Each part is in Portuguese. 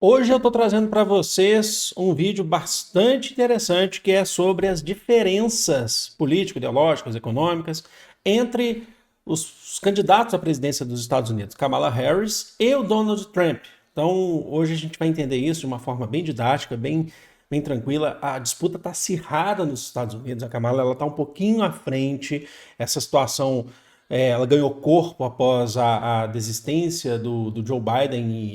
Hoje eu estou trazendo para vocês um vídeo bastante interessante que é sobre as diferenças político-ideológicas, econômicas entre os candidatos à presidência dos Estados Unidos, Kamala Harris e o Donald Trump. Então, hoje a gente vai entender isso de uma forma bem didática, bem tranquila. A disputa está acirrada nos Estados Unidos, a Kamala está um pouquinho à frente, essa situação ela ganhou corpo após a desistência do Joe Biden e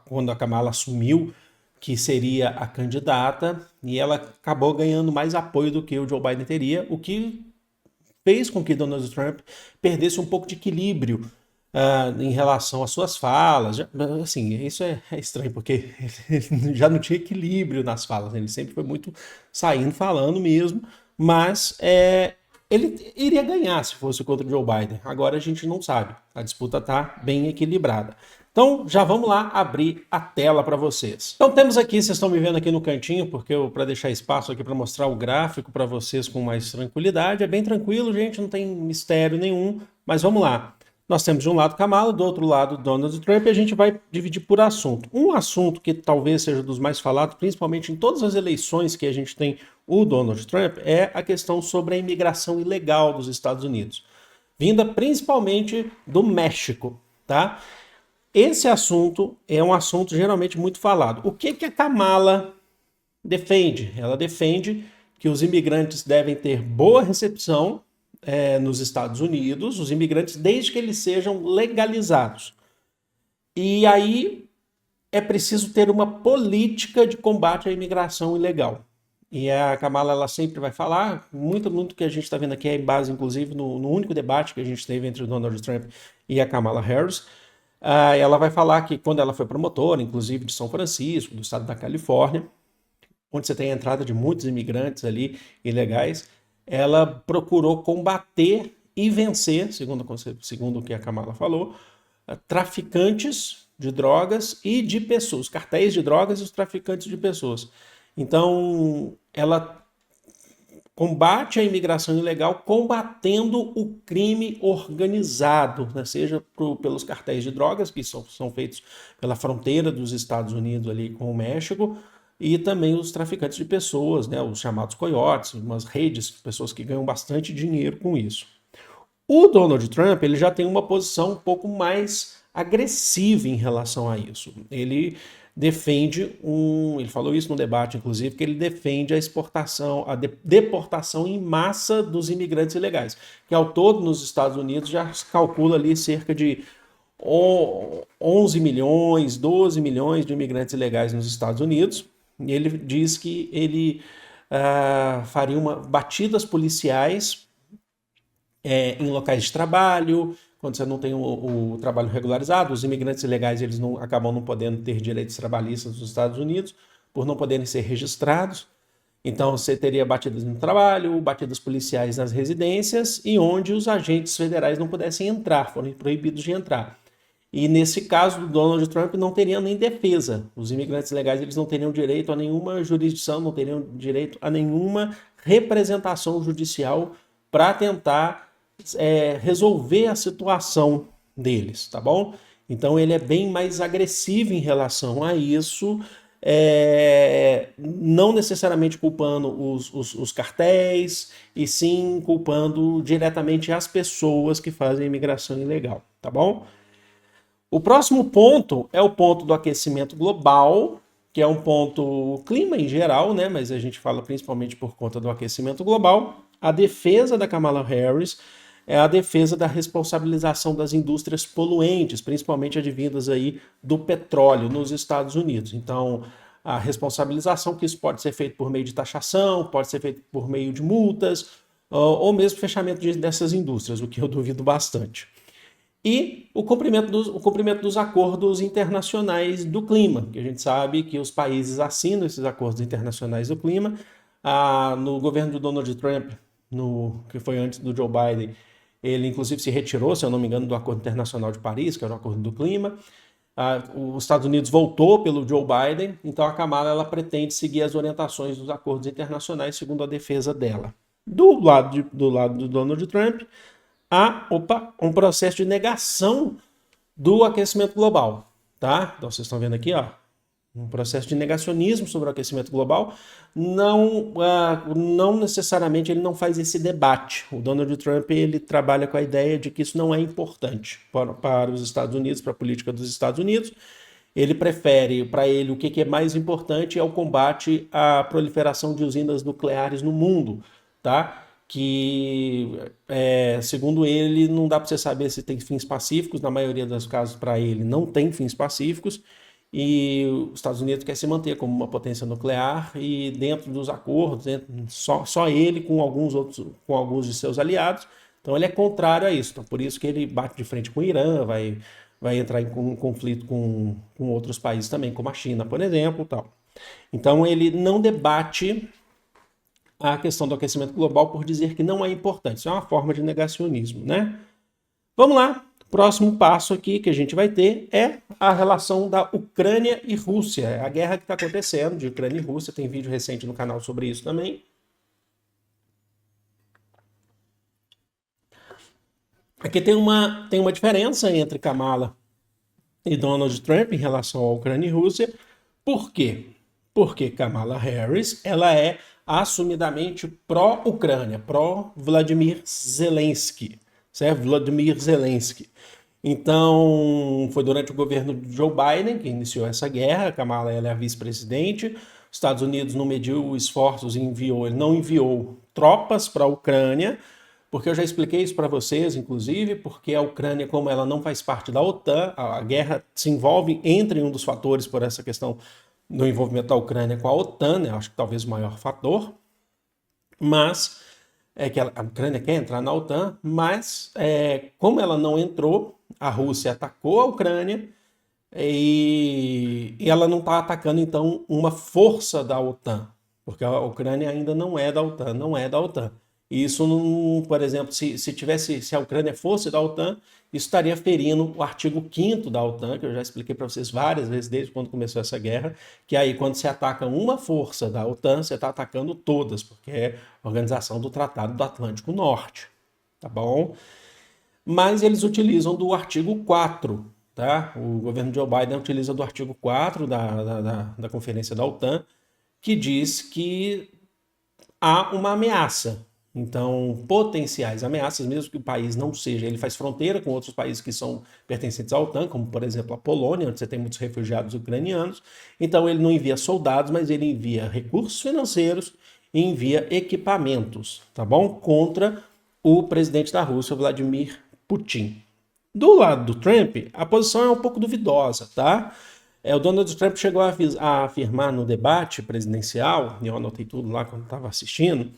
quando a Kamala assumiu que seria a candidata, e ela acabou ganhando mais apoio do que o Joe Biden teria, o que fez com que Donald Trump perdesse um pouco de equilíbrio em relação às suas falas. Assim, isso é estranho, porque ele já não tinha equilíbrio nas falas, né? Ele sempre foi muito saindo falando mesmo, mas ele iria ganhar se fosse contra o Joe Biden. Agora a gente não sabe. A disputa está bem equilibrada. Então já vamos lá abrir a tela para vocês. Então temos aqui, vocês estão me vendo aqui no cantinho, porque para deixar espaço aqui para mostrar o gráfico para vocês com mais tranquilidade. É bem tranquilo, gente, não tem mistério nenhum, mas vamos lá. Nós temos de um lado Kamala, do outro lado Donald Trump, e a gente vai dividir por assunto. Um assunto que talvez seja dos mais falados, principalmente em todas as eleições que a gente tem o Donald Trump, é a questão sobre a imigração ilegal dos Estados Unidos, vinda principalmente do México, tá? Esse assunto é um assunto geralmente muito falado. O que a Kamala defende? Ela defende que os imigrantes devem ter boa recepção nos Estados Unidos, os imigrantes, desde que eles sejam legalizados. E aí é preciso ter uma política de combate à imigração ilegal. E a Kamala ela sempre vai falar, muito que a gente está vendo aqui é em base, inclusive, no único debate que a gente teve entre o Donald Trump e a Kamala Harris. Ela vai falar que quando ela foi promotora, inclusive de São Francisco, do estado da Califórnia, onde você tem a entrada de muitos imigrantes ali ilegais, ela procurou combater e vencer, segundo o que a Kamala falou, traficantes de drogas e de pessoas, cartéis de drogas e os traficantes de pessoas. Então, ela combate a imigração ilegal combatendo o crime organizado, né? Seja pelos cartéis de drogas, que são feitos pela fronteira dos Estados Unidos ali com o México, e também os traficantes de pessoas, né? Os chamados coiotes, umas redes, pessoas que ganham bastante dinheiro com isso. O Donald Trump ele já tem uma posição um pouco mais agressiva em relação a isso. Ele defende ele falou isso no debate, inclusive, que ele defende a exportação, a deportação em massa dos imigrantes ilegais, que ao todo nos Estados Unidos já se calcula ali cerca de 11 milhões, 12 milhões de imigrantes ilegais nos Estados Unidos. E ele diz que ele faria batidas policiais em locais de trabalho, quando você não tem o trabalho regularizado, os imigrantes ilegais eles acabam não podendo ter direitos trabalhistas nos Estados Unidos, por não poderem ser registrados. Então você teria batidas no trabalho, batidas policiais nas residências e onde os agentes federais não pudessem entrar, foram proibidos de entrar. E nesse caso do Donald Trump não teria nem defesa. Os imigrantes ilegais eles não teriam direito a nenhuma jurisdição, não teriam direito a nenhuma representação judicial para tentar resolver a situação deles, tá bom? Então ele é bem mais agressivo em relação a isso, não necessariamente culpando os cartéis, e sim culpando diretamente as pessoas que fazem a imigração ilegal, tá bom? O próximo ponto é o ponto do aquecimento global, que é um ponto clima em geral, né? Mas a gente fala principalmente por conta do aquecimento global. A defesa da Kamala Harris é a defesa da responsabilização das indústrias poluentes, principalmente advindas aí do petróleo nos Estados Unidos. Então, a responsabilização que isso pode ser feito por meio de taxação, pode ser feito por meio de multas, ou mesmo fechamento dessas indústrias, o que eu duvido bastante. E o cumprimento dos acordos internacionais do clima, que a gente sabe que os países assinam esses acordos internacionais do clima. No governo do Donald Trump, que foi antes do Joe Biden, ele inclusive se retirou, se eu não me engano, do Acordo Internacional de Paris, que era o Acordo do Clima. Os Estados Unidos voltou pelo Joe Biden, então a Kamala ela pretende seguir as orientações dos acordos internacionais, segundo a defesa dela. Do lado do Donald Trump, há um processo de negação do aquecimento global, tá? Então vocês estão vendo aqui, ó, um processo de negacionismo sobre o aquecimento global, não necessariamente ele não faz esse debate. O Donald Trump ele trabalha com a ideia de que isso não é importante para os Estados Unidos, para a política dos Estados Unidos. Ele prefere, para ele, o que é mais importante é o combate à proliferação de usinas nucleares no mundo, tá? Que, segundo ele, não dá para você saber se tem fins pacíficos, na maioria dos casos, para ele, não tem fins pacíficos, e os Estados Unidos quer se manter como uma potência nuclear e dentro dos acordos, só ele com alguns de seus aliados. Então ele é contrário a isso. Então, por isso que ele bate de frente com o Irã, vai entrar em conflito com outros países também, como a China, por exemplo, tal. Então ele não debate a questão do aquecimento global por dizer que não é importante. Isso é uma forma de negacionismo, né? Vamos lá. Próximo passo aqui que a gente vai ter é a relação da Ucrânia e Rússia. É a guerra que está acontecendo de Ucrânia e Rússia. Tem vídeo recente no canal sobre isso também. Aqui tem uma diferença entre Kamala e Donald Trump em relação à Ucrânia e Rússia. Por quê? Porque Kamala Harris ela é assumidamente pró-Ucrânia, pró-Vladimir Zelensky. Certo? Vladimir Zelensky. Então, foi durante o governo de Joe Biden que iniciou essa guerra. A Kamala ela é a vice-presidente. Os Estados Unidos não mediu esforços e ele não enviou tropas para a Ucrânia, porque eu já expliquei isso para vocês, inclusive, porque a Ucrânia, como ela não faz parte da OTAN, a guerra se envolve entre um dos fatores por essa questão do envolvimento da Ucrânia com a OTAN, né? Acho que talvez o maior fator, mas é que a Ucrânia quer entrar na OTAN, mas como ela não entrou, a Rússia atacou a Ucrânia e ela não está atacando, então, uma força da OTAN, porque a Ucrânia ainda não é da OTAN, não é da OTAN. E isso, por exemplo, se a Ucrânia fosse da OTAN, isso estaria ferindo o artigo 5º da OTAN, que eu já expliquei para vocês várias vezes desde quando começou essa guerra, que aí quando você ataca uma força da OTAN, você está atacando todas, porque é a organização do Tratado do Atlântico Norte, tá bom? Mas eles utilizam do artigo 4, tá? O governo Joe Biden utiliza do artigo 4 da Conferência da OTAN, que diz que há uma ameaça. Então, potenciais ameaças, mesmo que o país não seja, ele faz fronteira com outros países que são pertencentes à OTAN, como por exemplo a Polônia, onde você tem muitos refugiados ucranianos. Então ele não envia soldados, mas ele envia recursos financeiros e envia equipamentos, tá bom? Contra o presidente da Rússia, Vladimir Putin. Do lado do Trump, a posição é um pouco duvidosa, tá? O Donald Trump chegou a afirmar no debate presidencial, e eu anotei tudo lá quando estava assistindo,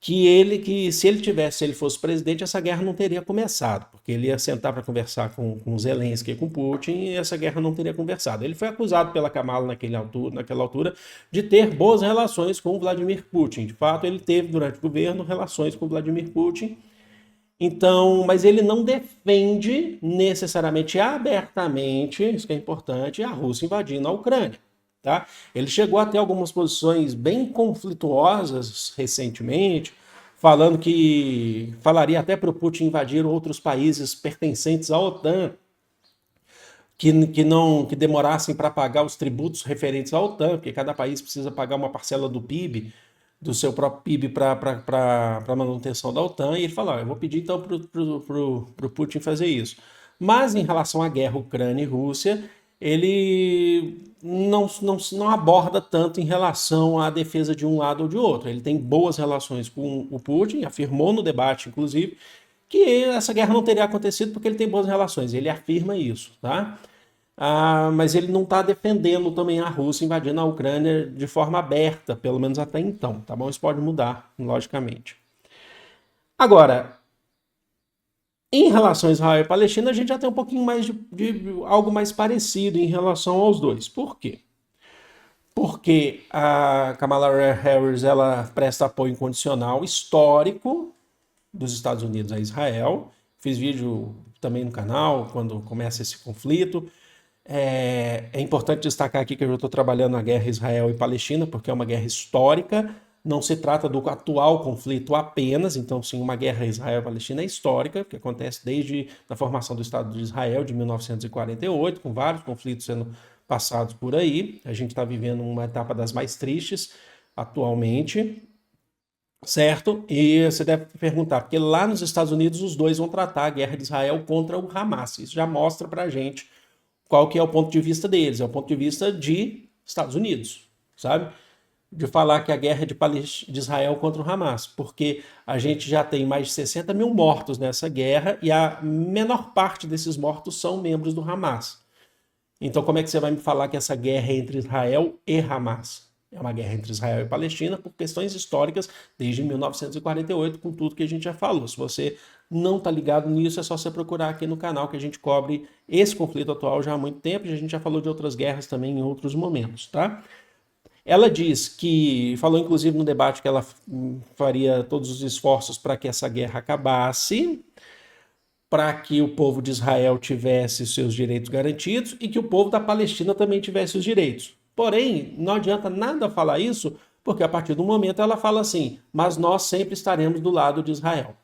que se ele fosse presidente, essa guerra não teria começado, porque ele ia sentar para conversar com Zelensky e com Putin e essa guerra não teria conversado. Ele foi acusado pela Kamala naquela altura de ter boas relações com Vladimir Putin. De fato, ele teve durante o governo relações com Vladimir Putin. Então, mas ele não defende necessariamente abertamente, isso que é importante, a Rússia invadindo a Ucrânia. Tá? Ele chegou a ter algumas posições bem conflituosas recentemente, falando que falaria até para o Putin invadir outros países pertencentes à OTAN, que demorassem para pagar os tributos referentes à OTAN, porque cada país precisa pagar uma parcela do PIB, do seu próprio PIB para a manutenção da OTAN, e ele falou, eu vou pedir então para o Putin fazer isso. Mas em relação à guerra Ucrânia e Rússia, ele não aborda tanto em relação à defesa de um lado ou de outro. Ele tem boas relações com o Putin, afirmou no debate, inclusive, que essa guerra não teria acontecido porque ele tem boas relações. Ele afirma isso, tá? Mas ele não está defendendo também a Rússia invadindo a Ucrânia de forma aberta, pelo menos até então, tá bom? Isso pode mudar, logicamente. Agora, em relação a Israel e Palestina, a gente já tem um pouquinho mais de algo mais parecido em relação aos dois. Por quê? Porque a Kamala Harris ela presta apoio incondicional histórico dos Estados Unidos a Israel. Fiz vídeo também no canal quando começa esse conflito. É importante destacar aqui que eu já estou trabalhando na guerra Israel e Palestina, porque é uma guerra histórica. Não se trata do atual conflito apenas, então sim, uma guerra Israel-Palestina é histórica, que acontece desde a formação do Estado de Israel, de 1948, com vários conflitos sendo passados por aí. A gente está vivendo uma etapa das mais tristes atualmente, certo? E você deve perguntar, porque lá nos Estados Unidos os dois vão tratar a guerra de Israel contra o Hamas. Isso já mostra pra gente qual que é o ponto de vista deles. É o ponto de vista de Estados Unidos, sabe? De falar que a guerra é de Israel contra o Hamas, porque a gente já tem mais de 60 mil mortos nessa guerra e a menor parte desses mortos são membros do Hamas. Então como é que você vai me falar que essa guerra é entre Israel e Hamas? É uma guerra entre Israel e Palestina por questões históricas desde 1948, com tudo que a gente já falou. Se você não está ligado nisso, é só você procurar aqui no canal que a gente cobre esse conflito atual já há muito tempo e a gente já falou de outras guerras também em outros momentos, tá? Ela diz que, falou inclusive no debate que ela faria todos os esforços para que essa guerra acabasse, para que o povo de Israel tivesse seus direitos garantidos e que o povo da Palestina também tivesse os direitos. Porém, não adianta nada falar isso, porque a partir do momento ela fala assim, mas nós sempre estaremos do lado de Israel.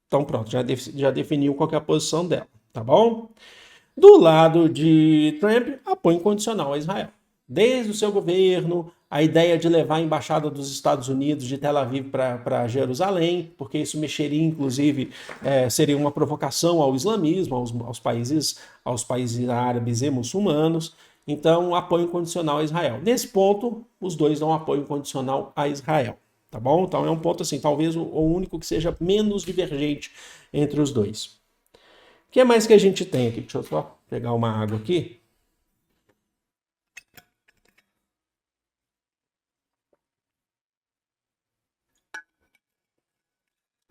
Então pronto, já definiu qual é a posição dela, tá bom? Do lado de Trump, apoio incondicional a Israel. Desde o seu governo, a ideia de levar a embaixada dos Estados Unidos de Tel Aviv para Jerusalém, porque isso mexeria, inclusive, seria uma provocação ao islamismo, aos países árabes e muçulmanos. Então, apoio incondicional a Israel. Nesse ponto, os dois dão apoio incondicional a Israel, tá bom? Então, é um ponto, assim, talvez o único que seja menos divergente entre os dois. O que mais que a gente tem aqui? Deixa eu só pegar uma água aqui.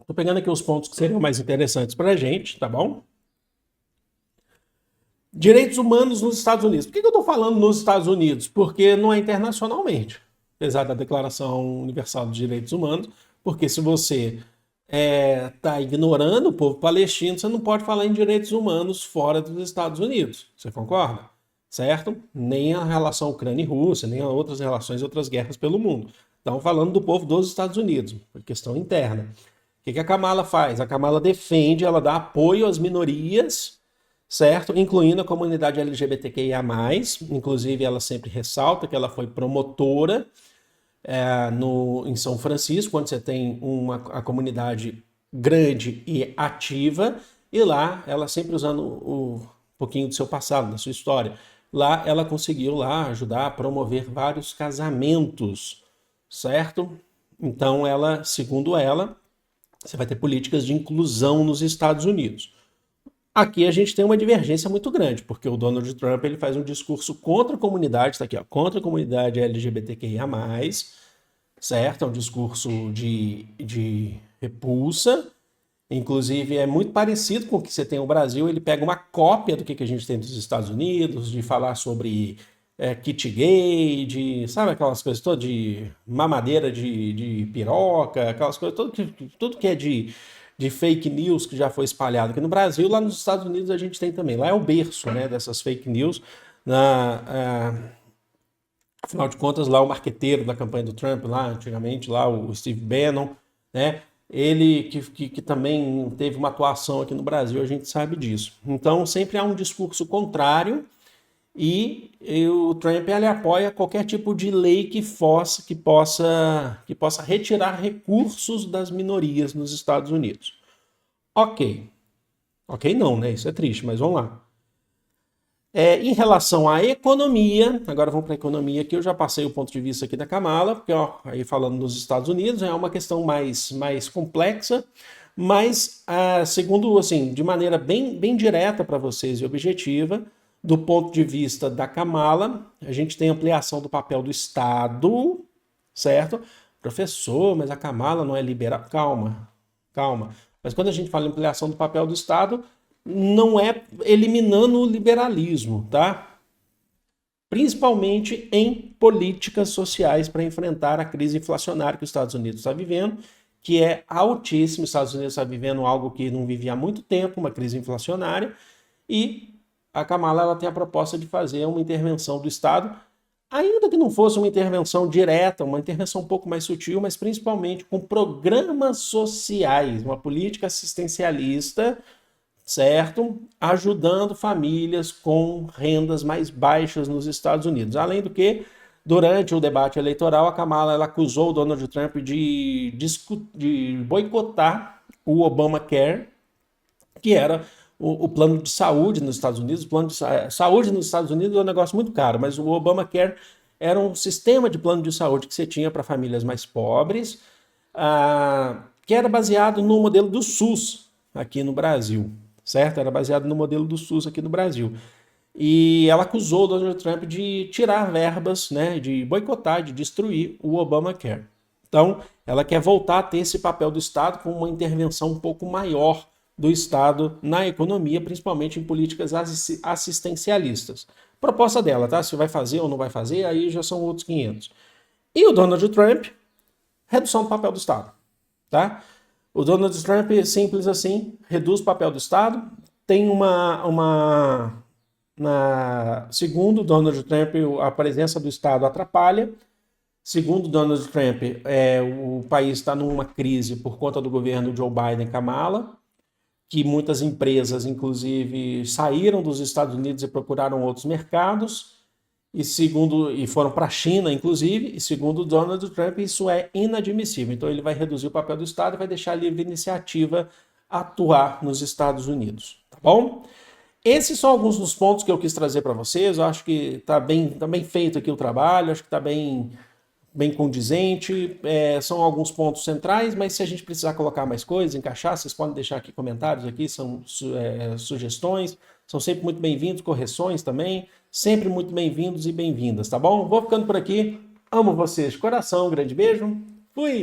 Estou pegando aqui os pontos que seriam mais interessantes para a gente, tá bom? Direitos humanos nos Estados Unidos. Por que eu estou falando nos Estados Unidos? Porque não é internacionalmente, apesar da Declaração Universal dos Direitos Humanos, porque se você está ignorando o povo palestino, você não pode falar em direitos humanos fora dos Estados Unidos. Você concorda? Certo? Nem a relação Ucrânia e Rússia, nem a outras relações, outras guerras pelo mundo. Estamos falando do povo dos Estados Unidos, por questão interna. O que a Kamala faz? A Kamala defende, ela dá apoio às minorias, certo? Incluindo a comunidade LGBTQIA+. Inclusive, ela sempre ressalta que ela foi promotora em São Francisco, onde você tem a comunidade grande e ativa, e lá, ela sempre usando um pouquinho do seu passado, da sua história, lá ela conseguiu lá ajudar a promover vários casamentos, certo? Então, ela, segundo ela, você vai ter políticas de inclusão nos Estados Unidos. Aqui a gente tem uma divergência muito grande, porque o Donald Trump ele faz um discurso contra a comunidade, está aqui, ó, contra a comunidade LGBTQIA+, certo? É um discurso de repulsa, inclusive é muito parecido com o que você tem no Brasil, ele pega uma cópia do que a gente tem dos Estados Unidos, de falar sobre kit gay, sabe aquelas coisas todas, de mamadeira de piroca, aquelas coisas, tudo que é de fake news que já foi espalhado aqui no Brasil, lá nos Estados Unidos a gente tem também. Lá é o berço, né, dessas fake news. Afinal de contas, lá o marqueteiro da campanha do Trump, lá antigamente, lá o Steve Bannon, né, ele que também teve uma atuação aqui no Brasil, a gente sabe disso. Então sempre há um discurso contrário e o Trump ele apoia qualquer tipo de lei que possa retirar recursos das minorias nos Estados Unidos. Ok. Ok não, né? Isso é triste, mas vamos lá. Em relação à economia, agora vamos para a economia aqui, eu já passei o ponto de vista aqui da Kamala, porque aí falando dos Estados Unidos, é uma questão mais complexa, mas segundo, assim, de maneira bem direta para vocês e objetiva, do ponto de vista da Kamala, a gente tem ampliação do papel do Estado, certo? Professor, mas a Kamala não é liberal. Calma. Mas quando a gente fala em ampliação do papel do Estado, não é eliminando o liberalismo, tá? Principalmente em políticas sociais para enfrentar a crise inflacionária que os Estados Unidos está vivendo, que é altíssimo. Os Estados Unidos está vivendo algo que não vivia há muito tempo, uma crise inflacionária, e a Kamala ela tem a proposta de fazer uma intervenção do Estado, ainda que não fosse uma intervenção direta, uma intervenção um pouco mais sutil, mas principalmente com programas sociais, uma política assistencialista, certo? Ajudando famílias com rendas mais baixas nos Estados Unidos. Além do que, durante o debate eleitoral, a Kamala ela acusou o Donald Trump de boicotar o Obamacare, que era o plano de saúde nos Estados Unidos. O plano de saúde nos Estados Unidos é um negócio muito caro, mas o Obamacare era um sistema de plano de saúde que você tinha para famílias mais pobres, que era baseado no modelo do SUS aqui no Brasil, certo? Era baseado no modelo do SUS aqui no Brasil. E ela acusou o Donald Trump de tirar verbas, né, de boicotar, de destruir o Obamacare. Então, ela quer voltar a ter esse papel do Estado com uma intervenção um pouco maior do Estado na economia, principalmente em políticas assistencialistas. Proposta dela, tá? Se vai fazer ou não vai fazer, aí já são outros 500. E o Donald Trump, redução do papel do Estado, tá? O Donald Trump, simples assim, reduz o papel do Estado, tem segundo Donald Trump, a presença do Estado atrapalha. Segundo Donald Trump, o país está numa crise por conta do governo Joe Biden e Kamala, que muitas empresas, inclusive, saíram dos Estados Unidos e procuraram outros mercados, e foram para a China, inclusive, e segundo Donald Trump, isso é inadmissível. Então ele vai reduzir o papel do Estado e vai deixar a livre iniciativa atuar nos Estados Unidos, tá bom? Esses são alguns dos pontos que eu quis trazer para vocês. Eu acho que está bem feito aqui o trabalho, acho que está bem condizente. São alguns pontos centrais, mas se a gente precisar colocar mais coisas, encaixar, vocês podem deixar aqui comentários, aqui são sugestões, são sempre muito bem-vindos, correções também, sempre muito bem-vindos e bem-vindas, tá bom? Vou ficando por aqui, amo vocês de coração, um grande beijo, fui!